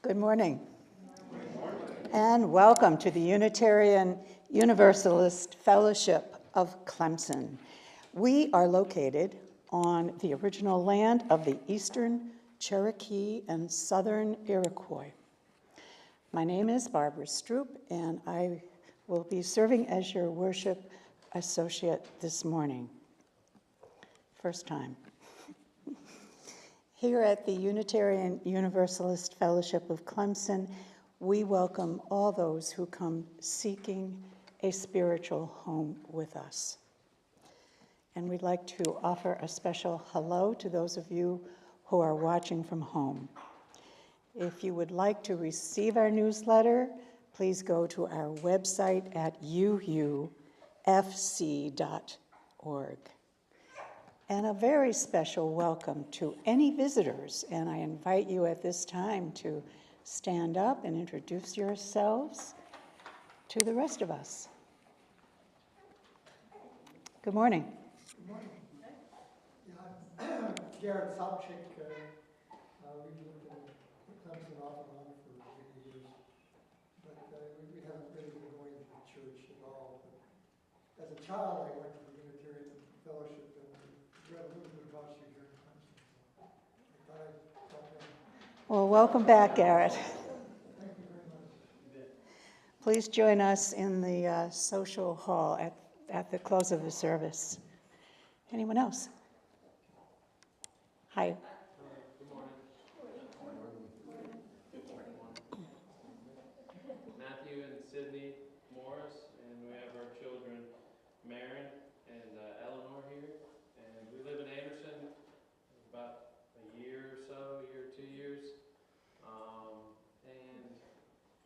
Good morning. And welcome to the Unitarian Universalist Fellowship of Clemson. We are located on the original land of the Eastern Cherokee and Southern Iroquois. My name is Barbara Stroop, and I will be serving as your worship associate this morning. First time. Here at the Unitarian Universalist Fellowship of Clemson, we welcome all those who come seeking a spiritual home with us. And we'd like to offer a special hello to those of you who are watching from home. If you would like to receive our newsletter, please go to our website at UUFC.org. And a very special welcome to any visitors, and I invite you at this time to stand up and introduce yourselves to the rest of us. Good morning. Good morning. Yeah, I'm Jared Sobchik. We've lived in Clemson off and on for many years, but we haven't really been going to church at all. But as a child, I went to the Unitarian Fellowship and read a little bit about you here in Clemson. So I thought I'd drop in. Well, welcome back, Garrett. Thank you very much. Please join us in the social hall at the close of the service. Anyone else? Hi. Good morning. Matthew and Sydney Morris, and we have our children Marin and Eleanor here. And we live in Anderson about a year or so, a year or 2 years. And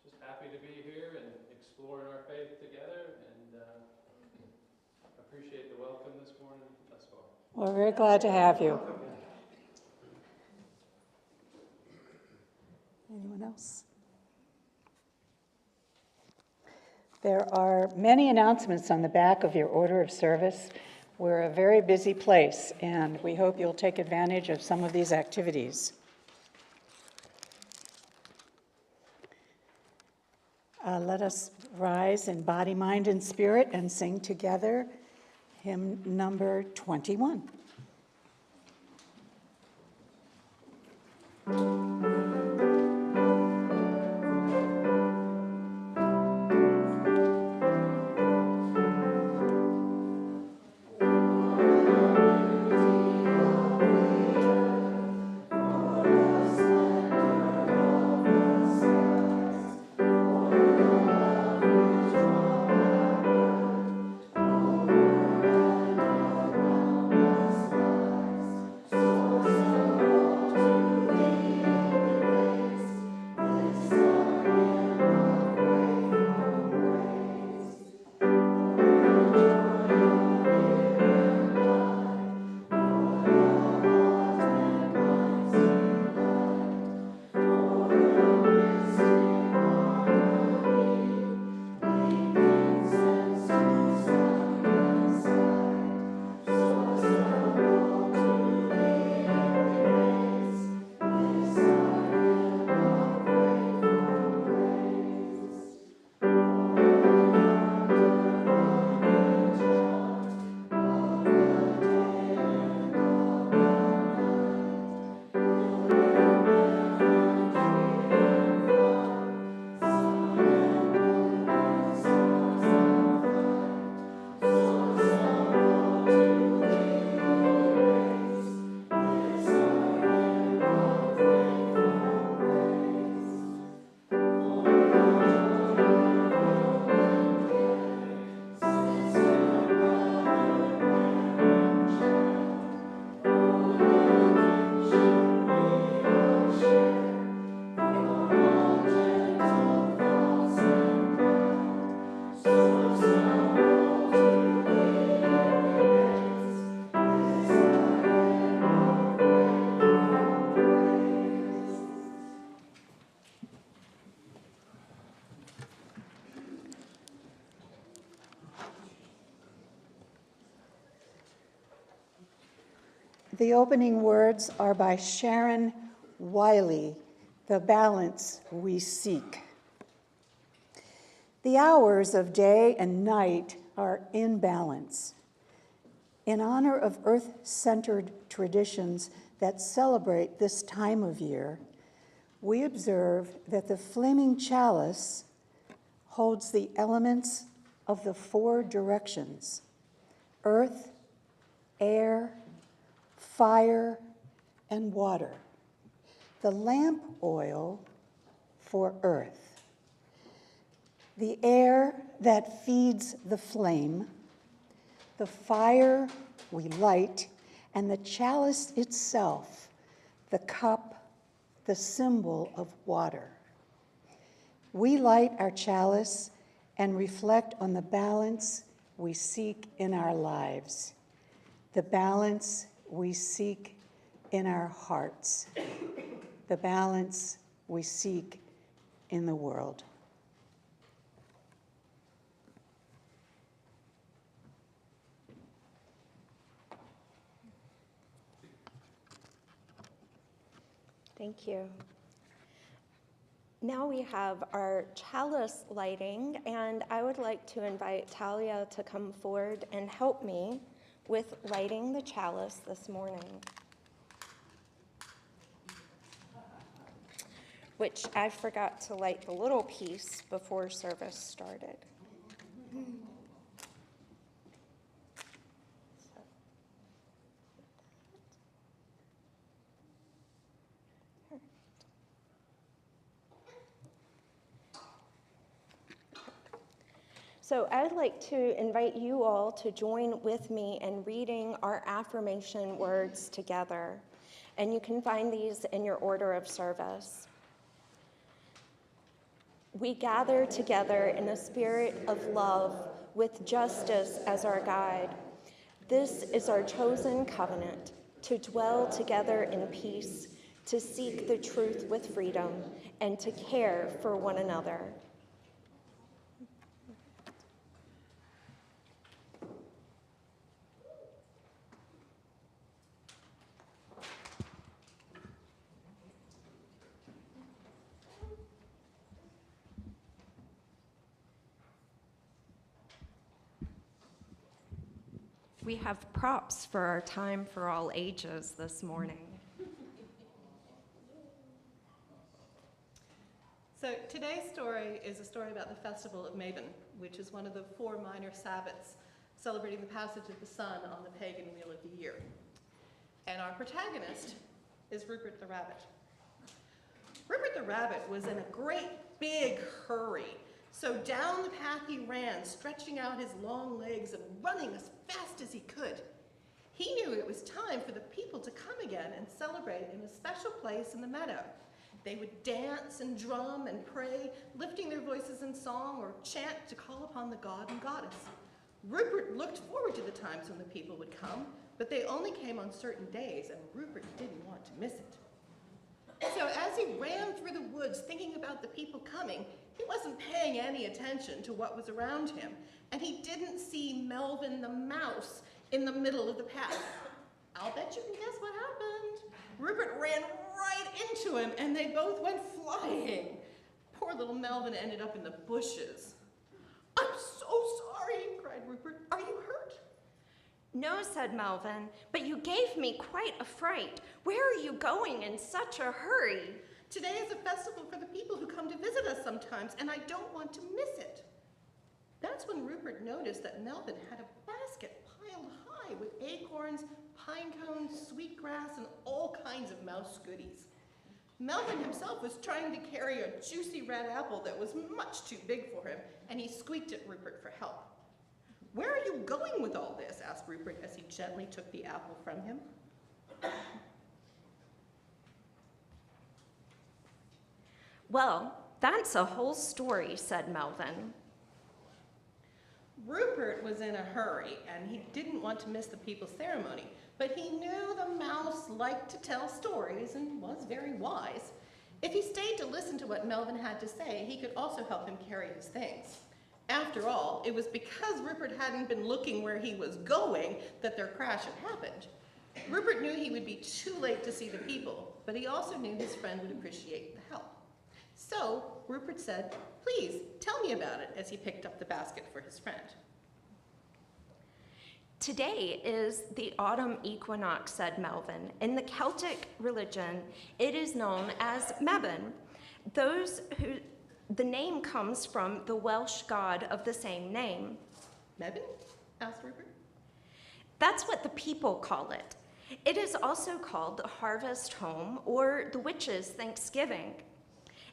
just happy to be here and exploring our faith together, and appreciate the welcome this morning thus far. We're very glad to have you. Anyone else? There are many announcements on the back of your order of service. We're a very busy place, and we hope you'll take advantage of some of these activities. Let us rise in body, mind, and spirit and sing together hymn number 21. The opening words are by Sharon Wiley, the balance we seek. The hours of day and night are in balance. In honor of earth-centered traditions that celebrate this time of year, we observe that the flaming chalice holds the elements of the four directions: earth, air, fire, and water. The lamp oil for earth, the air that feeds the flame, the fire we light, and the chalice itself, the cup, the symbol of water. We light our chalice and reflect on the balance we seek in our lives, the balance we seek in our hearts, the balance we seek in the world. Thank you. Now we have our chalice lighting, and I would like to invite Talia to come forward and help me with lighting the chalice this morning, which I forgot to light the little piece before service started. So I'd like to invite you all to join with me in reading our affirmation words together. And you can find these in your order of service. We gather together in a spirit of love with justice as our guide. This is our chosen covenant, to dwell together in peace, to seek the truth with freedom, and to care for one another. We have props for our time for all ages this morning. So today's story is a story about the Festival of Mabon, which is one of the 4 minor Sabbats celebrating the passage of the sun on the pagan wheel of the year. And our protagonist is Rupert the Rabbit. Rupert the Rabbit was in a great big hurry. So down the path he ran, stretching out his long legs and running as fast as he could. He knew it was time for the people to come again and celebrate in a special place in the meadow. They would dance and drum and pray, lifting their voices in song or chant to call upon the god and goddess. Rupert looked forward to the times when the people would come, but they only came on certain days, and Rupert didn't want to miss it. So as he ran through the woods thinking about the people coming, he wasn't paying any attention to what was around him, and he didn't see Melvin the mouse in the middle of the path. I'll bet you can guess what happened. Rupert ran right into him, and they both went flying. Poor little Melvin ended up in the bushes. "I'm so sorry," cried Rupert. "Are you hurt?" "No," said Melvin, "but you gave me quite a fright. Where are you going in such a hurry?" "Today is a festival for the people who come to visit us sometimes, and I don't want to miss it." That's when Rupert noticed that Melvin had a basket piled high with acorns, pine cones, sweetgrass, and all kinds of mouse goodies. Melvin himself was trying to carry a juicy red apple that was much too big for him, and he squeaked at Rupert for help. "Where are you going with all this?" asked Rupert as he gently took the apple from him. "Well, that's a whole story," said Melvin. Rupert was in a hurry, and he didn't want to miss the people's ceremony, but he knew the mouse liked to tell stories and was very wise. If he stayed to listen to what Melvin had to say, he could also help him carry his things. After all, it was because Rupert hadn't been looking where he was going that their crash had happened. Rupert knew he would be too late to see the people, but he also knew his friend would appreciate the help. So Rupert said, "Please, tell me about it," as he picked up the basket for his friend. Today is the autumn equinox, said Melvin. In the Celtic religion, it is known as Mebon. The name comes from the Welsh god of the same name. "Mebon?" asked Rupert. That's what the people call it. It is also called the harvest home or the witches' Thanksgiving.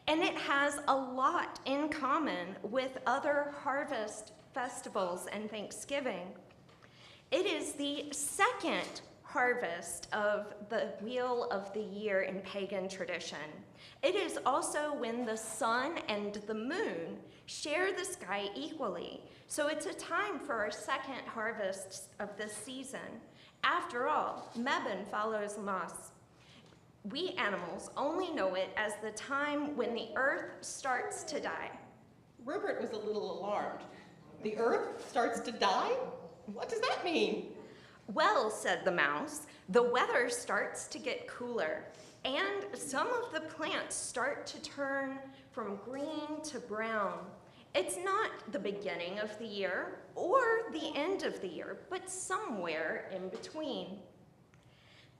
And it has a lot in common with other harvest festivals and Thanksgiving. It is the second harvest of the wheel of the year in pagan tradition. It is also when the sun and the moon share the sky equally. So it's a time for our second harvest of this season. After all, Mebon follows Mas. We animals only know it as the time when the earth starts to die. Rupert was a little alarmed. "The earth starts to die? What does that mean?" Well, said the mouse, the weather starts to get cooler, and some of the plants start to turn from green to brown. It's not the beginning of the year or the end of the year, but somewhere in between.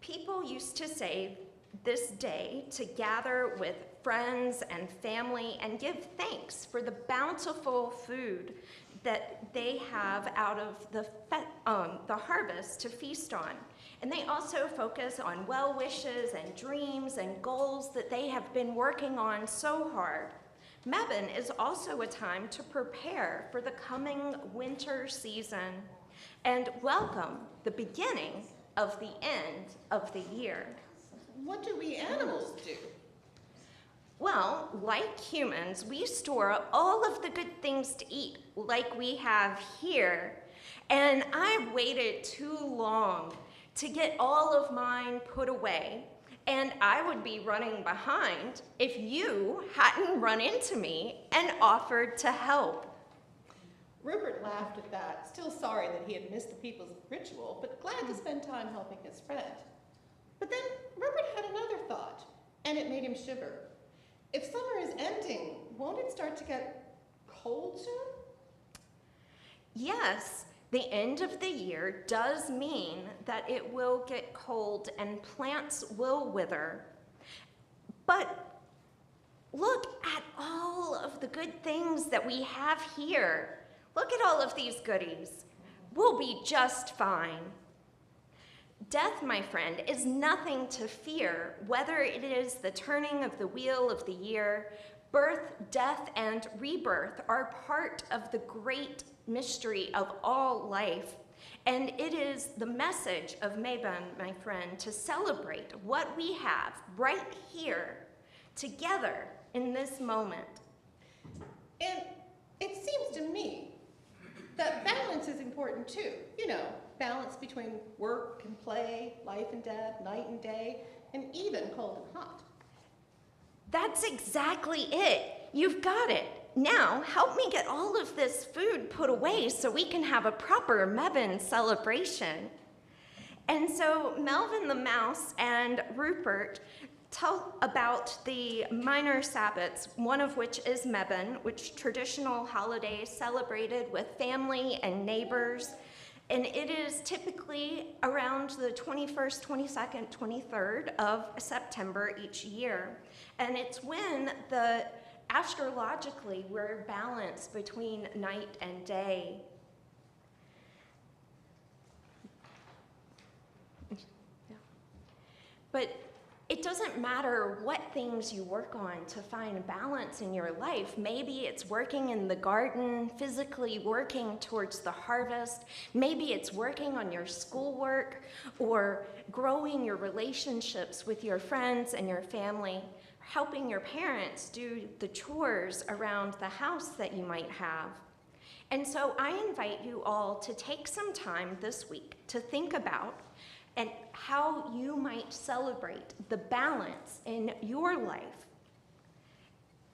People used to say this day to gather with friends and family and give thanks for the bountiful food that they have out of the harvest to feast on. And they also focus on well wishes and dreams and goals that they have been working on so hard. Mebon is also a time to prepare for the coming winter season and welcome the beginning of the end of the year. What do we animals do? Well, like humans, we store up all of the good things to eat, like we have here. And I waited too long to get all of mine put away. And I would be running behind if you hadn't run into me and offered to help. Rupert laughed at that, still sorry that he had missed the people's ritual, but glad to spend time helping his friend. But then Rupert had another thought, and it made him shiver. If summer is ending, won't it start to get cold soon? Yes, the end of the year does mean that it will get cold and plants will wither. But look at all of the good things that we have here. Look at all of these goodies. We'll be just fine. Death, my friend, is nothing to fear, whether it is the turning of the wheel of the year. Birth, death, and rebirth are part of the great mystery of all life. And it is the message of Mebon, my friend, to celebrate what we have right here together in this moment. And it seems to me that balance is important too. You know, balance between work and play, life and death, night and day, and even cold and hot. That's exactly it. You've got it. Now, help me get all of this food put away so we can have a proper Mebon celebration. And so Melvin the Mouse and Rupert tell about the minor Sabbats, one of which is Mebon, which traditional holiday celebrated with family and neighbors. And it is typically around the 21st, 22nd, 23rd of September each year. And it's when astrologically we're balanced between night and day. But it doesn't matter what things you work on to find balance in your life. Maybe it's working in the garden, physically working towards the harvest. Maybe it's working on your schoolwork or growing your relationships with your friends and your family, helping your parents do the chores around the house that you might have. And so I invite you all to take some time this week to think about and how you might celebrate the balance in your life.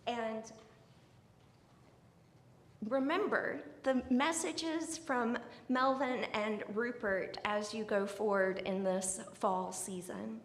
And remember the messages from Melvin and Rupert as you go forward in this fall season.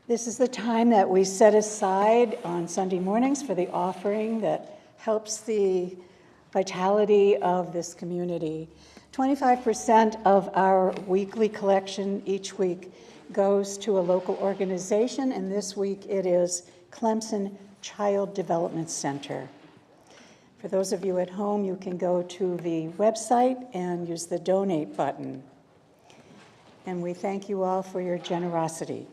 This is the time that we set aside on Sunday mornings for the offering that helps the vitality of this community. 25% of our weekly collection each week goes to a local organization, and this week it is Clemson Child Development Center. For those of you at home, you can go to the website and use the donate button. And we thank you all for your generosity.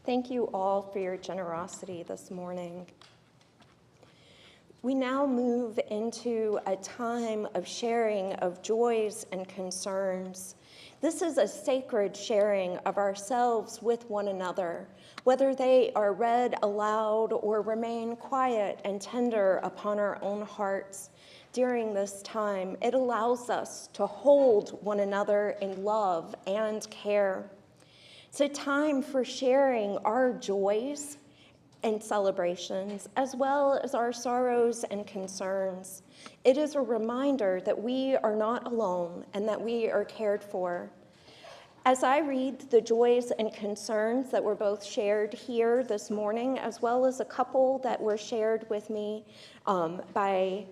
Thank you all for your generosity this morning. We now move into a time of sharing of joys and concerns. This is a sacred sharing of ourselves with one another, whether they are read aloud or remain quiet and tender upon our own hearts. During this time, it allows us to hold one another in love and care. It's a time for sharing our joys and celebrations, as well as our sorrows and concerns. It is a reminder that we are not alone and that we are cared for. As I read the joys and concerns that were both shared here this morning, as well as a couple that were shared with me by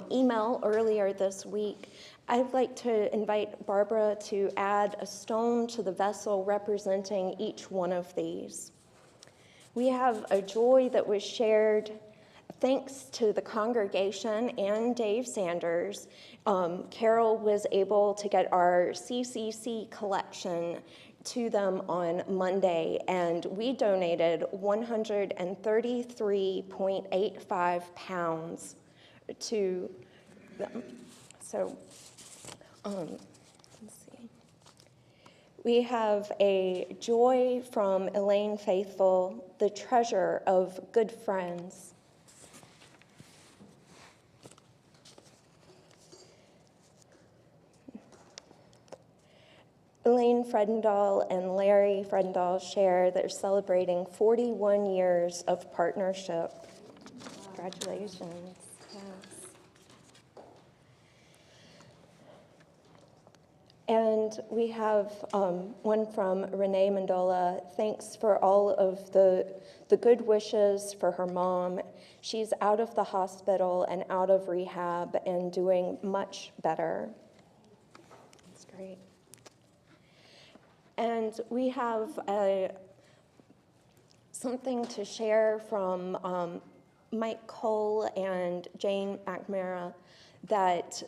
email earlier this week, I'd like to invite Barbara to add a stone to the vessel representing each one of these. We have a joy that was shared thanks to the congregation and Dave Sanders. Carol was able to get our CCC collection to them on Monday, and we donated 133.85 pounds to them. So, let's see. We have a joy from Elaine Faithful, the treasure of good friends. Elaine Fredendahl and Larry Fredendahl share they're celebrating 41 years of partnership. Congratulations. Yes. And we have one from Renee Mandola. Thanks for all of the good wishes for her mom. She's out of the hospital and out of rehab and doing much better. That's great. And we have something to share from Mike Cole and Jane McNamara that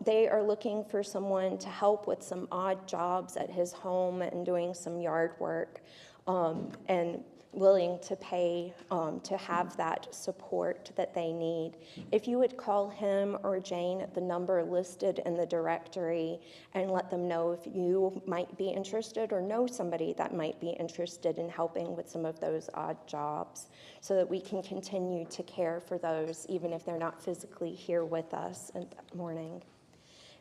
they are looking for someone to help with some odd jobs at his home and doing some yard work. and willing to pay to have that support that they need. If you would call him or Jane at the number listed in the directory and let them know if you might be interested or know somebody that might be interested in helping with some of those odd jobs, so that we can continue to care for those even if they're not physically here with us in the morning.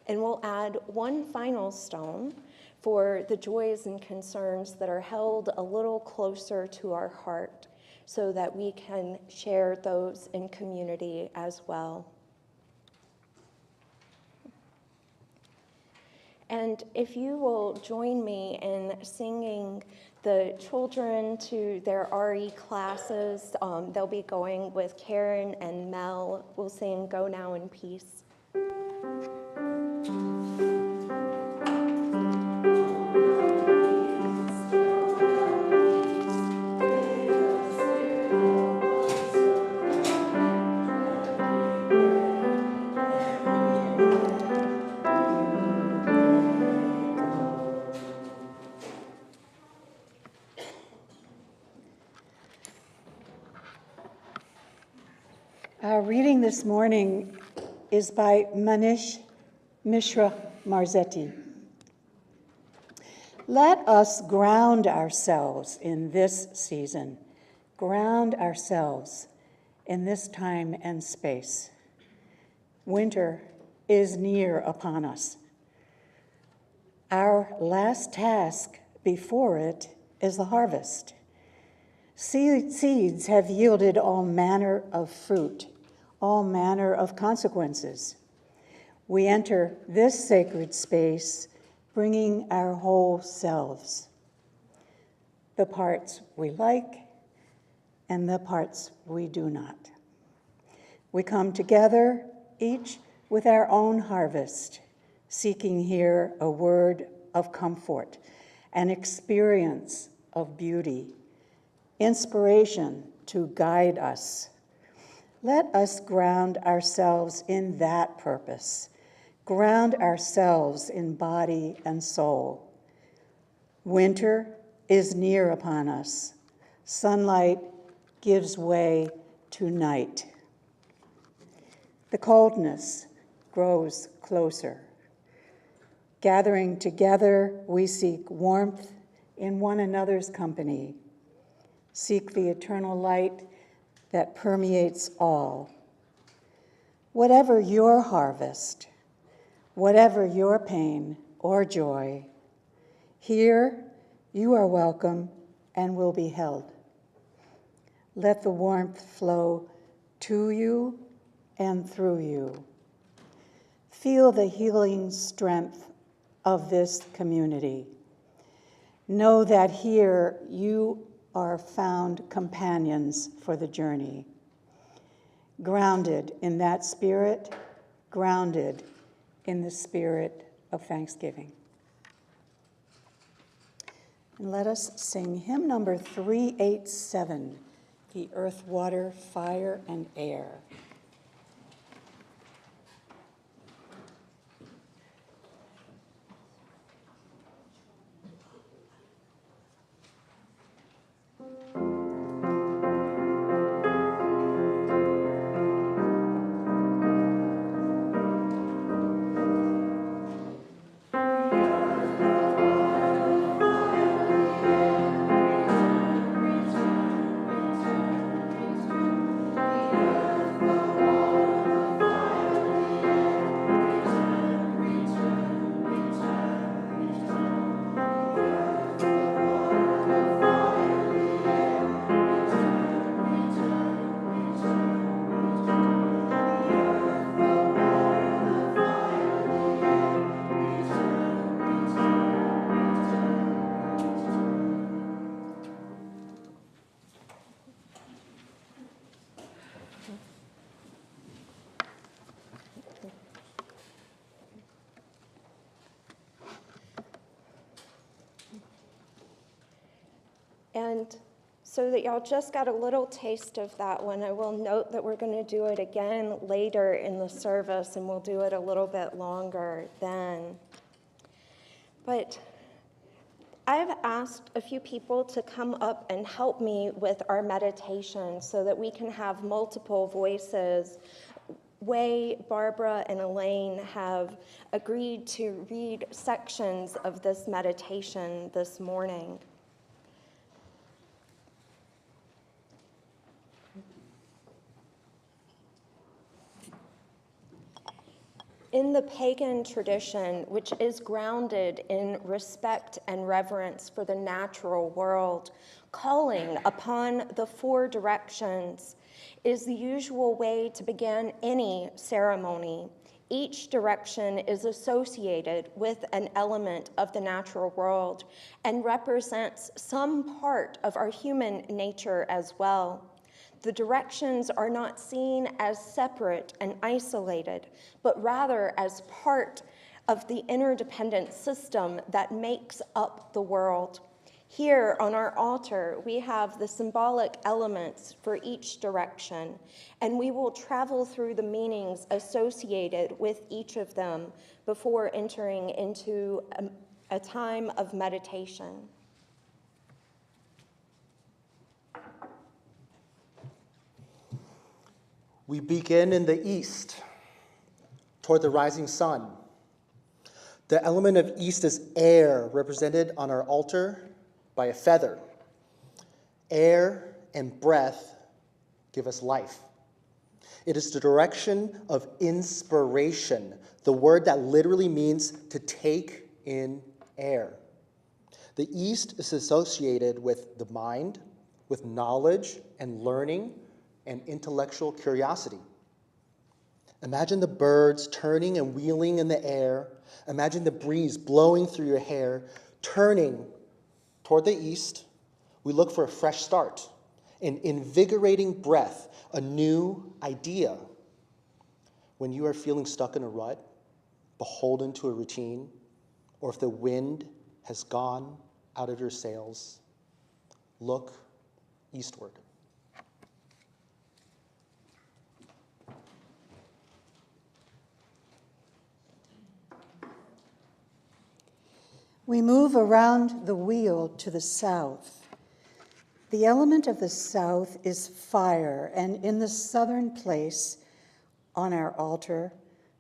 And we'll add one final stone for the joys and concerns that are held a little closer to our heart, so that we can share those in community as well. And if you will join me in singing the children to their RE classes, they'll be going with Karen and Mel. We'll sing Go Now in Peace. Our reading this morning is by Manish Mishra Marzetti. Let us ground ourselves in this season, ground ourselves in this time and space. Winter is near upon us. Our last task before it is the harvest. Seeds have yielded all manner of fruit, all manner of consequences. We enter this sacred space bringing our whole selves, the parts we like and the parts we do not. We come together, each with our own harvest, seeking here a word of comfort, an experience of beauty, inspiration to guide us. Let us ground ourselves in that purpose, ground ourselves in body and soul. Winter is near upon us. Sunlight gives way to night. The coldness grows closer. Gathering together, we seek warmth in one another's company. Seek the eternal light that permeates all. Whatever your harvest, whatever your pain or joy, here you are welcome and will be held. Let the warmth flow to you and through you. Feel the healing strength of this community. Know that here you are found companions for the journey, grounded in that spirit, grounded in the spirit of thanksgiving. And let us sing hymn number 387, The Earth, Water, Fire, and Air. And so that y'all just got a little taste of that one, I will note that we're going to do it again later in the service, and we'll do it a little bit longer then. But I've asked a few people to come up and help me with our meditation so that we can have multiple voices. Way, Barbara, and Elaine have agreed to read sections of this meditation this morning. In the pagan tradition, which is grounded in respect and reverence for the natural world, calling upon the four directions is the usual way to begin any ceremony. Each direction is associated with an element of the natural world and represents some part of our human nature as well. The directions are not seen as separate and isolated, but rather as part of the interdependent system that makes up the world. Here on our altar, we have the symbolic elements for each direction, and we will travel through the meanings associated with each of them before entering into a time of meditation. We begin in the east, toward the rising sun. The element of east is air, represented on our altar by a feather. Air and breath give us life. It is the direction of inspiration, the word that literally means to take in air. The east is associated with the mind, with knowledge and learning, and intellectual curiosity. Imagine the birds turning and wheeling in the air. Imagine the breeze blowing through your hair. Turning toward the east, we look for a fresh start, an invigorating breath, a new idea. When you are feeling stuck in a rut, beholden to a routine, or if the wind has gone out of your sails, look eastward. We move around the wheel to the south. The element of the south is fire, and in the southern place on our altar,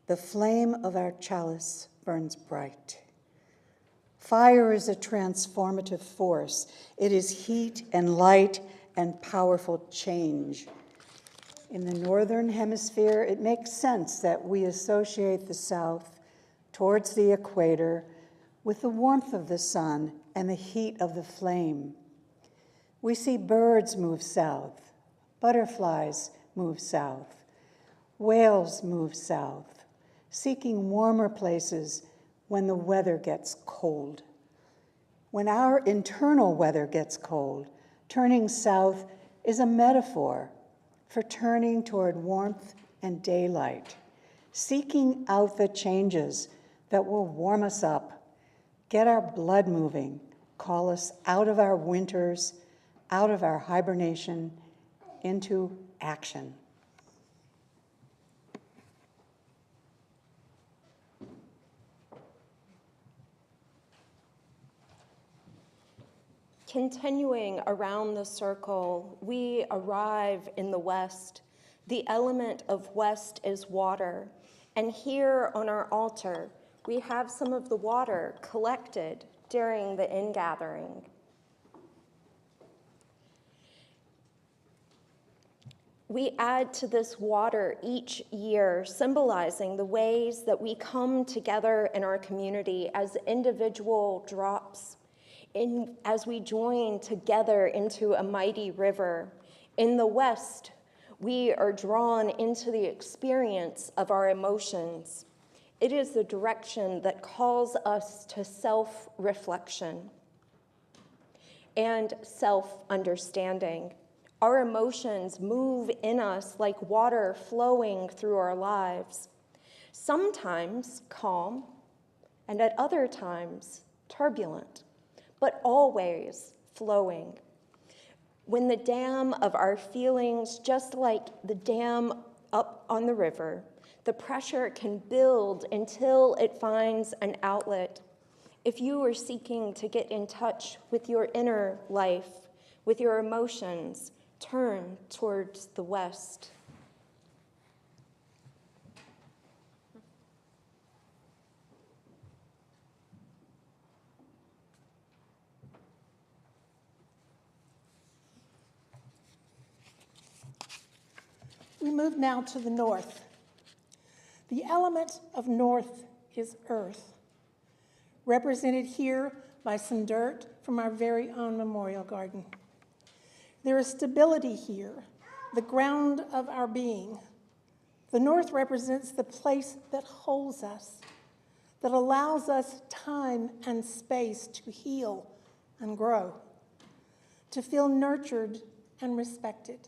the flame of our chalice burns bright. Fire is a transformative force. It is heat and light and powerful change. In the northern hemisphere, it makes sense that we associate the south towards the equator with the warmth of the sun and the heat of the flame. We see birds move south, butterflies move south, whales move south, seeking warmer places when the weather gets cold. When our internal weather gets cold, turning south is a metaphor for turning toward warmth and daylight, seeking out the changes that will warm us up, get our blood moving, call us out of our winters, out of our hibernation, into action. Continuing around the circle, we arrive in the west. The element of west is water, and here on our altar, we have some of the water collected during the ingathering. We add to this water each year, symbolizing the ways that we come together in our community as individual drops, as we join together into a mighty river. In the west, we are drawn into the experience of our emotions. It is the direction that calls us to self-reflection and self-understanding. Our emotions move in us like water flowing through our lives, sometimes calm, and at other times turbulent, but always flowing. When the dam of our feelings, just like the dam up on the river, the pressure can build until it finds an outlet. If you are seeking to get in touch with your inner life, with your emotions, turn towards the west. We move now to the north. The element of north is earth, represented here by some dirt from our very own memorial garden. There is stability here, the ground of our being. The north represents the place that holds us, that allows us time and space to heal and grow, to feel nurtured and respected.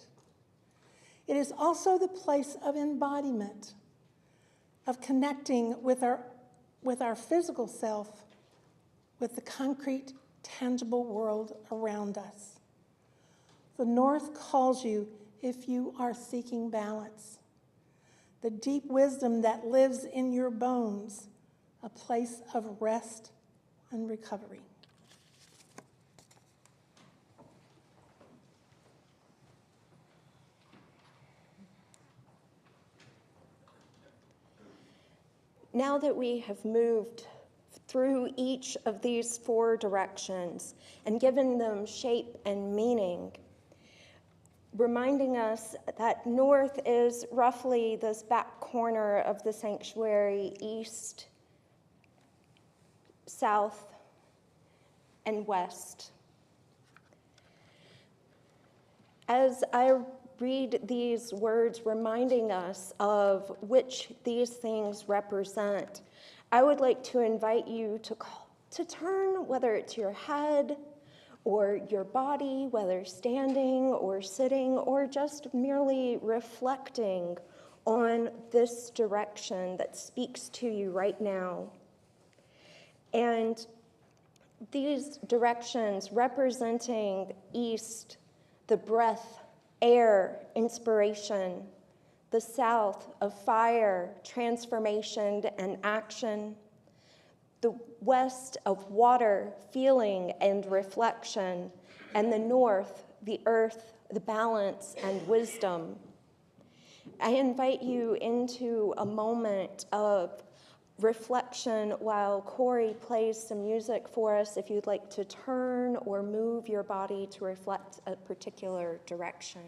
It is also the place of embodiment, of connecting with our physical self, with the concrete, tangible world around us. The North calls you if you are seeking balance, the deep wisdom that lives in your bones, a place of rest and recovery. Now that we have moved through each of these four directions and given them shape and meaning, reminding us that north is roughly this back corner of the sanctuary, east, south, and west. As I read these words reminding us of which these things represent, I would like to invite you to turn, whether it's your head or your body, whether standing or sitting or just merely reflecting on this direction that speaks to you right now. And these directions representing east, the breath, air, inspiration, the south of fire, transformation, and action, the west of water, feeling, and reflection, and the north, the earth, the balance, and wisdom. I invite you into a moment of reflection while Corey plays some music for us if you'd like to turn or move your body to reflect a particular direction.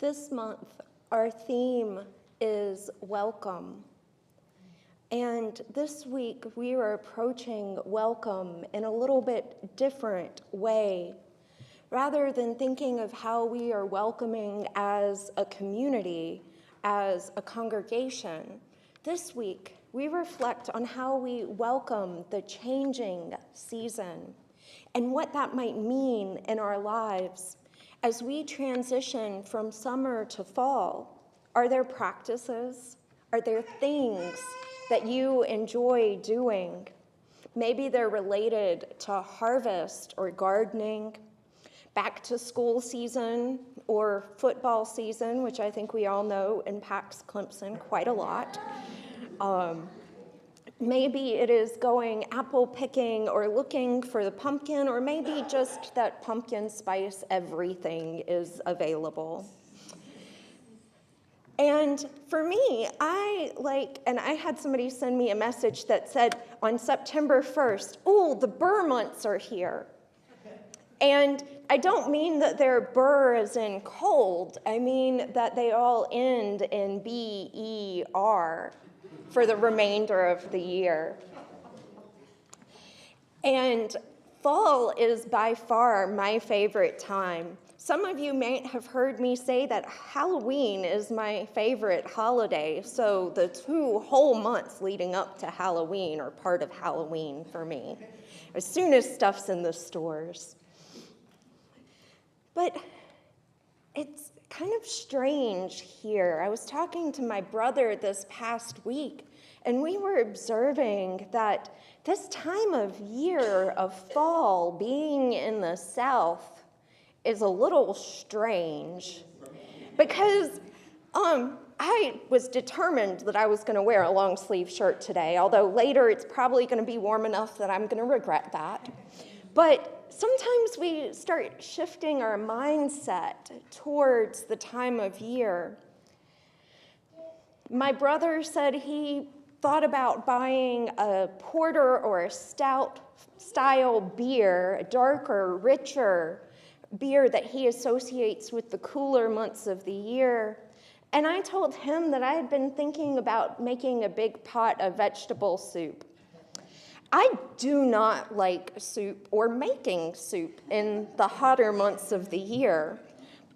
This month, our theme is welcome. And this week, we are approaching welcome in a little bit different way. rather than thinking of how we are welcoming as a community, as a congregation, this week we reflect on how we welcome the changing season and what that might mean in our lives as we transition from summer to fall. Are there practices? Are there things that you enjoy doing? Maybe they're related to harvest or gardening, back to school season or football season, which I think we all know impacts Clemson quite a lot. Maybe it is going apple picking or looking for the pumpkin, or maybe just that pumpkin spice everything is available. And for me, and I had somebody send me a message that said on September 1st, oh, the burr months are here. And I don't mean that they're burr as in cold. I mean that they all end in B-E-R for the remainder of the year. And fall is by far my favorite time. Some of you may have heard me say that Halloween is my favorite holiday, so the 2 whole months leading up to Halloween are part of Halloween for me, as soon as stuff's in the stores. But it's kind of strange here. I was talking to my brother this past week, and we were observing that this time of year of fall, being in the South, is a little strange, because I was determined that I was going to wear a long sleeve shirt today, although later it's probably going to be warm enough that I'm going to regret that. But sometimes we start shifting our mindset towards the time of year. My brother said he thought about buying a porter or a stout style beer, a darker, richer beer that he associates with the cooler months of the year. And I told him that I had been thinking about making a big pot of vegetable soup. I do not like soup or making soup in the hotter months of the year.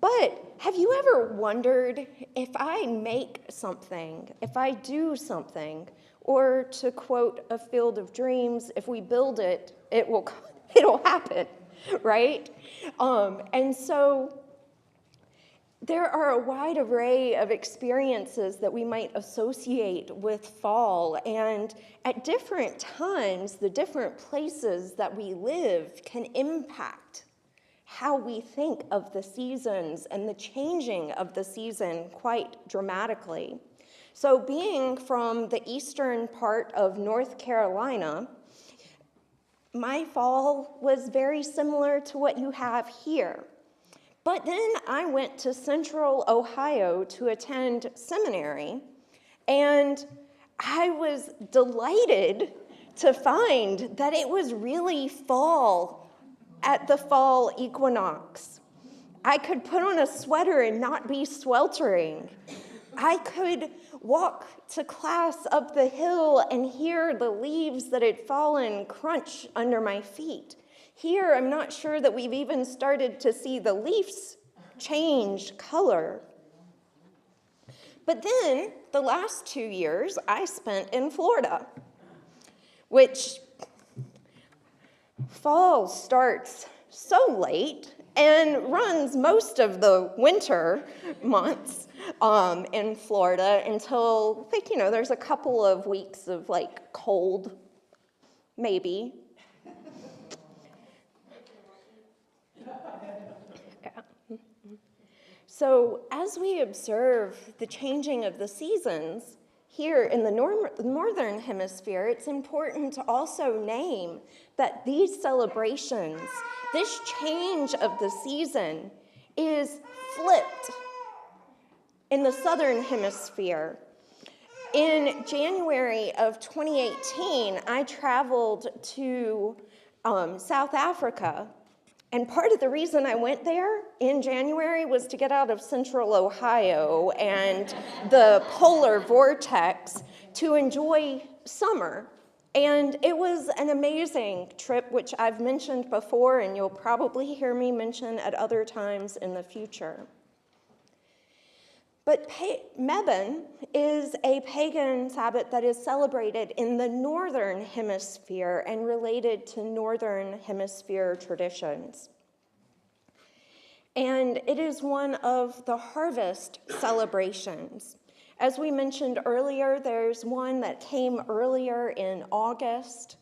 But have you ever wondered, if I make something, if I do something, or to quote A Field of Dreams, if we build it, it'll happen, right? And so there are a wide array of experiences that we might associate with fall, and at different times, the different places that we live can impact how we think of the seasons and the changing of the season quite dramatically. So being from the eastern part of North Carolina, my fall was very similar to what you have here. But then I went to Central Ohio to attend seminary, and I was delighted to find that it was really fall at the fall equinox. I could put on a sweater and not be sweltering. I could walk to class up the hill and hear the leaves that had fallen crunch under my feet. Here, I'm not sure that we've even started to see the leaves change color. But then, the last 2 years, I spent in Florida, which fall starts so late and runs most of the winter months in Florida until, there's a couple of weeks of cold, maybe. So as we observe the changing of the seasons here in the northern hemisphere, it's important to also name that these celebrations, this change of the season, is flipped in the southern hemisphere. In January of 2018, I traveled to South Africa. And part of the reason I went there in January was to get out of Central Ohio and the polar vortex to enjoy summer And it was an amazing trip, which I've mentioned before, and you'll probably hear me mention at other times in the future. But Mebon is a pagan Sabbath that is celebrated in the Northern Hemisphere and related to Northern Hemisphere traditions. And it is one of the harvest celebrations. As we mentioned earlier, there's one that came earlier in August,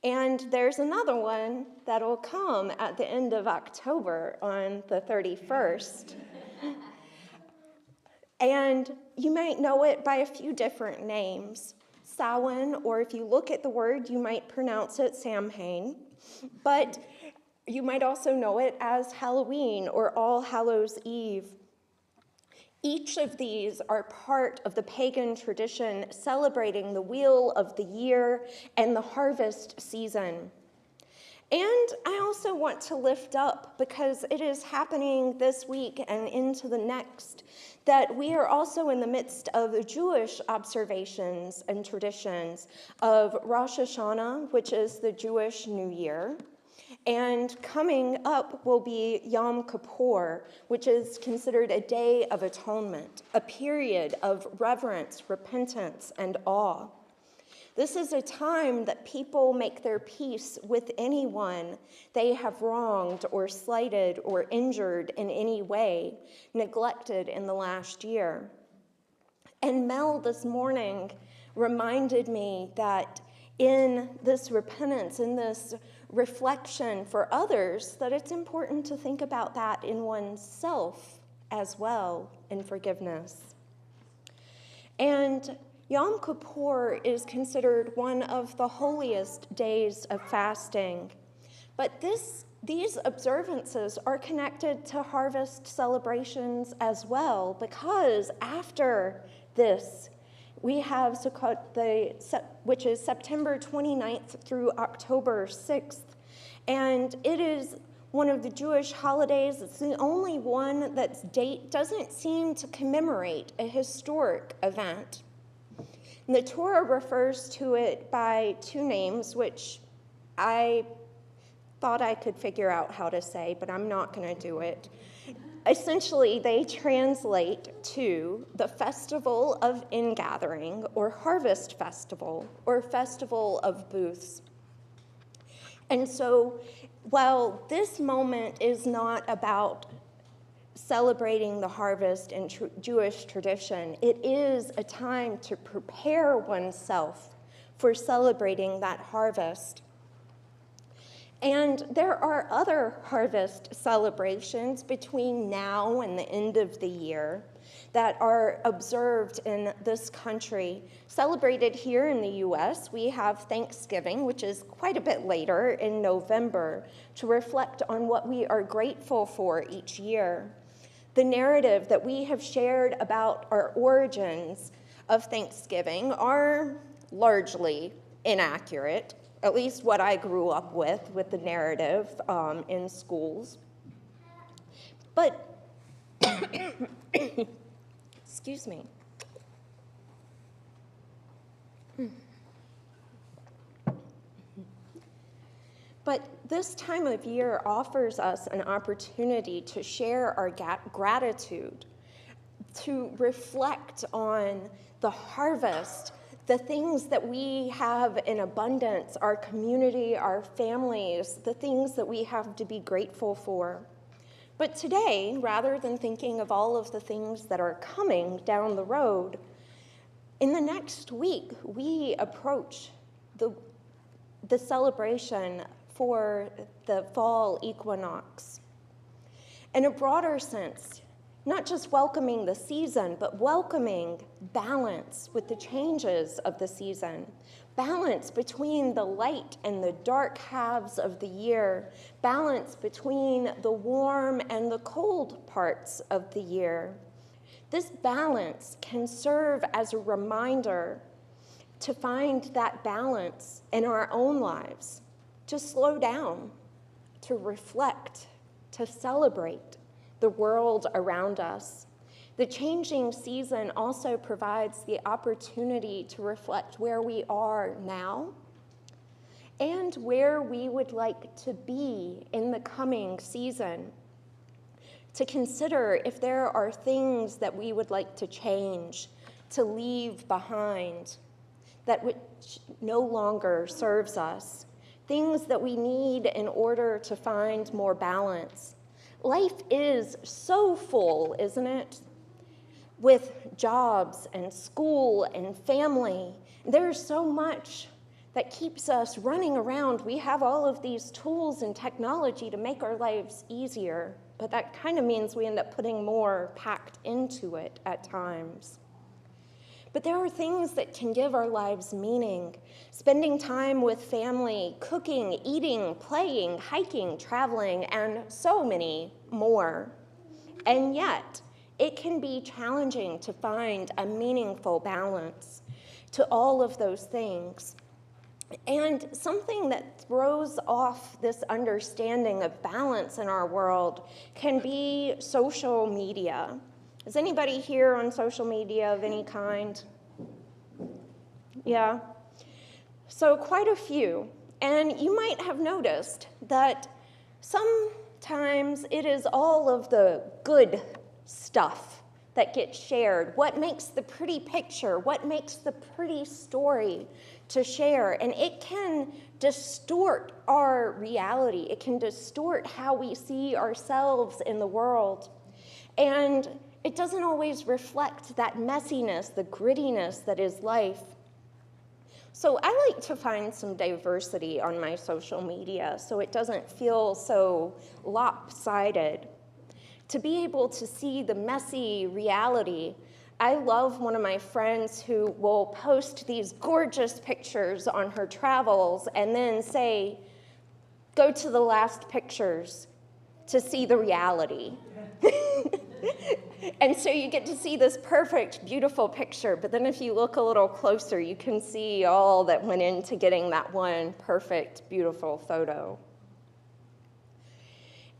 and there's another one that'll come at the end of October on the 31st. And you might know it by a few different names. Samhain, or if you look at the word, you might pronounce it Samhain. But you might also know it as Halloween or All Hallows Eve. Each of these are part of the pagan tradition celebrating the wheel of the year and the harvest season. And I also want to lift up, because it is happening this week and into the next, that we are also in the midst of Jewish observations and traditions of Rosh Hashanah, which is the Jewish New Year. And coming up will be Yom Kippur, which is considered a day of atonement, a period of reverence, repentance, and awe. This is a time that people make their peace with anyone they have wronged or slighted or injured in any way, neglected in the last year. And Mel this morning reminded me that in this repentance, in this reflection for others, that it's important to think about that in oneself as well, in forgiveness. And Yom Kippur is considered one of the holiest days of fasting, but these observances are connected to harvest celebrations as well, because after this, we have Sukkot, which is September 29th through October 6th, and it is one of the Jewish holidays. It's the only one that's date doesn't seem to commemorate a historic event. And the Torah refers to it by two names, which I thought I could figure out how to say, but I'm not going to do it. Essentially, they translate to the Festival of Ingathering, or Harvest Festival, or Festival of Booths. And so, while this moment is not about celebrating the harvest in Jewish tradition, it is a time to prepare oneself for celebrating that harvest. And there are other harvest celebrations between now and the end of the year that are observed in this country. Celebrated here in the U.S., we have Thanksgiving, which is quite a bit later in November, to reflect on what we are grateful for each year. The narrative that we have shared about our origins of Thanksgiving are largely inaccurate, at least what I grew up with the narrative in schools. But, excuse me. But this time of year offers us an opportunity to share our gratitude, to reflect on the harvest, the things that we have in abundance, our community, our families, the things that we have to be grateful for. But today, rather than thinking of all of the things that are coming down the road, in the next week, we approach the celebration for the fall equinox. In a broader sense, not just welcoming the season, but welcoming balance with the changes of the season, balance between the light and the dark halves of the year, balance between the warm and the cold parts of the year. This balance can serve as a reminder to find that balance in our own lives, to slow down, to reflect, to celebrate the world around us. The changing season also provides the opportunity to reflect where we are now and where we would like to be in the coming season. To consider if there are things that we would like to change, to leave behind, that which no longer serves us, things that we need in order to find more balance. Life is so full, isn't it? With jobs and school and family. There's so much that keeps us running around. We have all of these tools and technology to make our lives easier, but that kind of means we end up putting more packed into it at times. But there are things that can give our lives meaning. Spending time with family, cooking, eating, playing, hiking, traveling, and so many more. And yet, it can be challenging to find a meaningful balance to all of those things. And something that throws off this understanding of balance in our world can be social media. Is anybody here on social media of any kind? Yeah? So quite a few. And you might have noticed that sometimes it is all of the good stuff that gets shared. What makes the pretty picture? What makes the pretty story to share? And it can distort our reality. It can distort how we see ourselves in the world. And it doesn't always reflect that messiness, the grittiness that is life. So I like to find some diversity on my social media so it doesn't feel so lopsided. To be able to see the messy reality. I love one of my friends who will post these gorgeous pictures on her travels and then say, go to the last pictures to see the reality. And so you get to see this perfect, beautiful picture, but then if you look a little closer, you can see all that went into getting that one perfect, beautiful photo.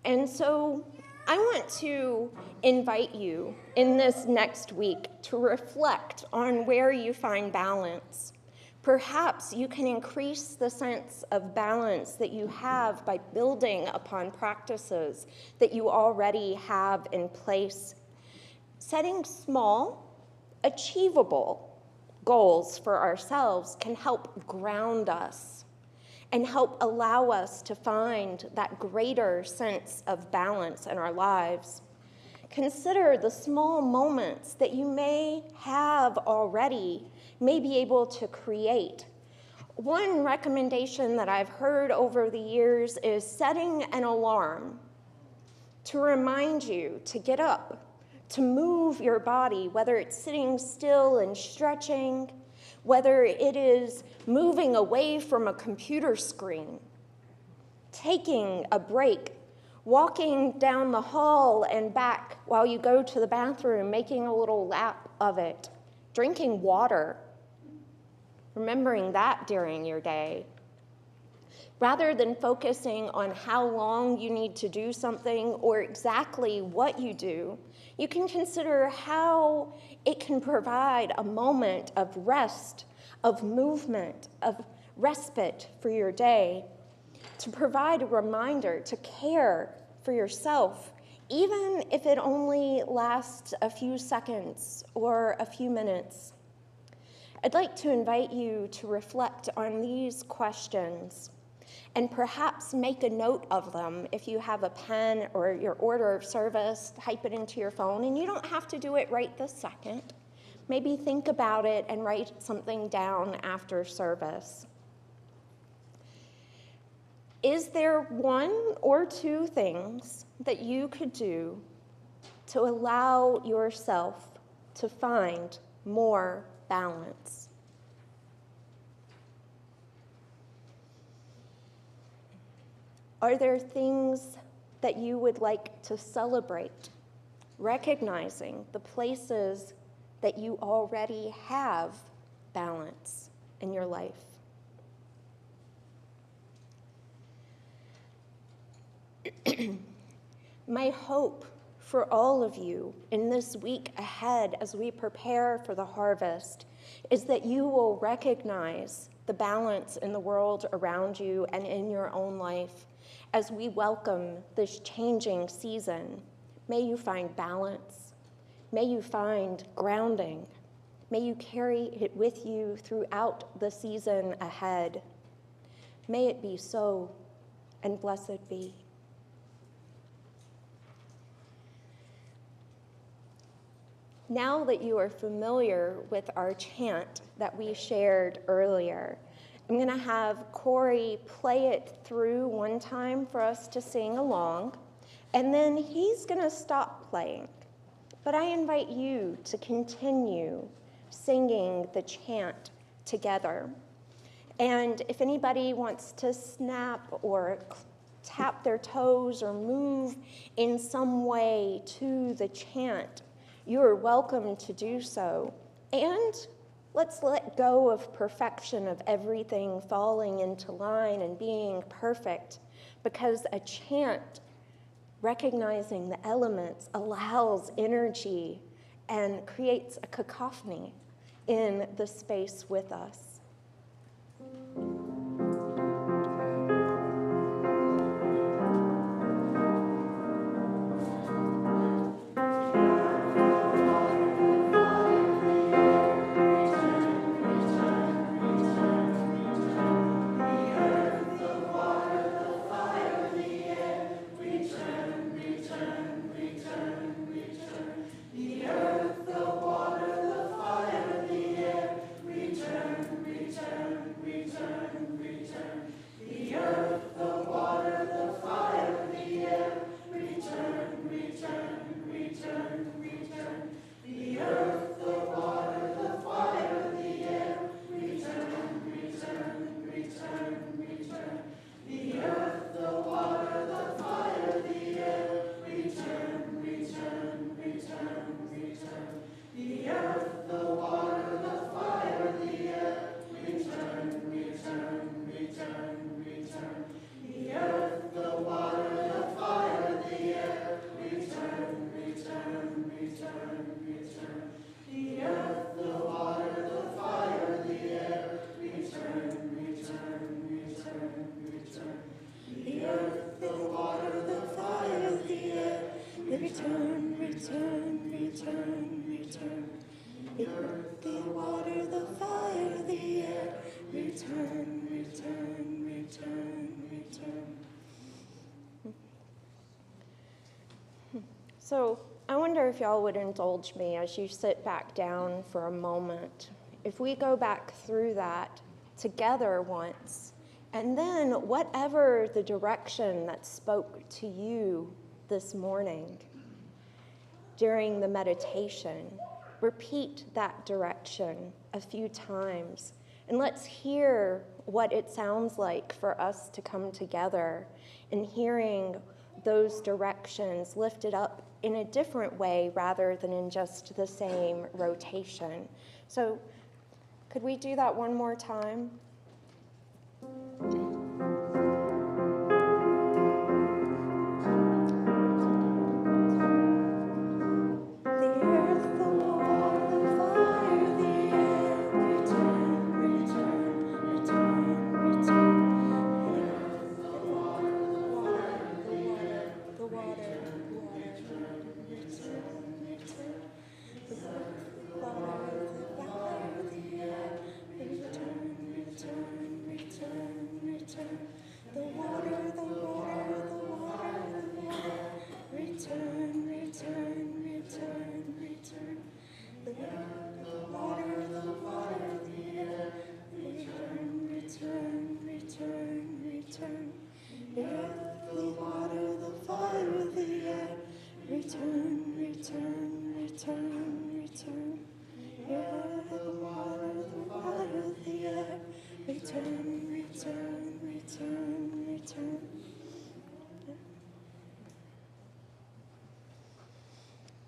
And so I want to invite you in this next week to reflect on where you find balance. Perhaps you can increase the sense of balance that you have by building upon practices that you already have in place. Setting small, achievable goals for ourselves can help ground us and help allow us to find that greater sense of balance in our lives. Consider the small moments that you may have already, may be able to create. One recommendation that I've heard over the years is setting an alarm to remind you to get up, to move your body, whether it's sitting still and stretching, whether it is moving away from a computer screen, taking a break, walking down the hall and back while you go to the bathroom, making a little lap of it, drinking water, remembering that during your day. Rather than focusing on how long you need to do something or exactly what you do, you can consider how it can provide a moment of rest, of movement, of respite for your day, to provide a reminder to care for yourself, even if it only lasts a few seconds or a few minutes. I'd like to invite you to reflect on these questions and perhaps make a note of them. If you have a pen or your order of service, type it into your phone, and you don't have to do it right this second. Maybe think about it and write something down after service. Is there one or two things that you could do to allow yourself to find more balance? Are there things that you would like to celebrate, recognizing the places that you already have balance in your life? My hope for all of you in this week ahead as we prepare for the harvest is that you will recognize the balance in the world around you and in your own life as we welcome this changing season. May you find balance. May you find grounding. May you carry it with you throughout the season ahead. May it be so, and blessed be. Now that you are familiar with our chant that we shared earlier, I'm going to have Corey play it through one time for us to sing along, and then he's going to stop playing. But I invite you to continue singing the chant together. And if anybody wants to snap or tap their toes or move in some way to the chant, you are welcome to do so. And let's let go of perfection, of everything falling into line and being perfect, because a chant, recognizing the elements, allows energy and creates a cacophony in the space with us. So I wonder if y'all would indulge me as you sit back down for a moment. If we go back through that together once, and then whatever the direction that spoke to you this morning during the meditation, repeat that direction a few times, and let's hear what it sounds like for us to come together in hearing those directions lifted up in a different way rather than in just the same rotation. So could we do that one more time?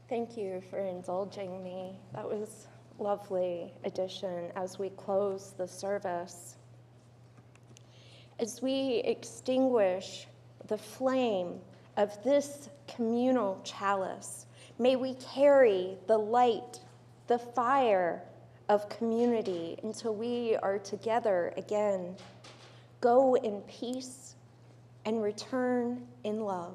Thank you for indulging me. That was a lovely addition as we close the service. As we extinguish the flame of this communal chalice, may we carry the light, the fire of community until we are together again. Go in peace and return in love.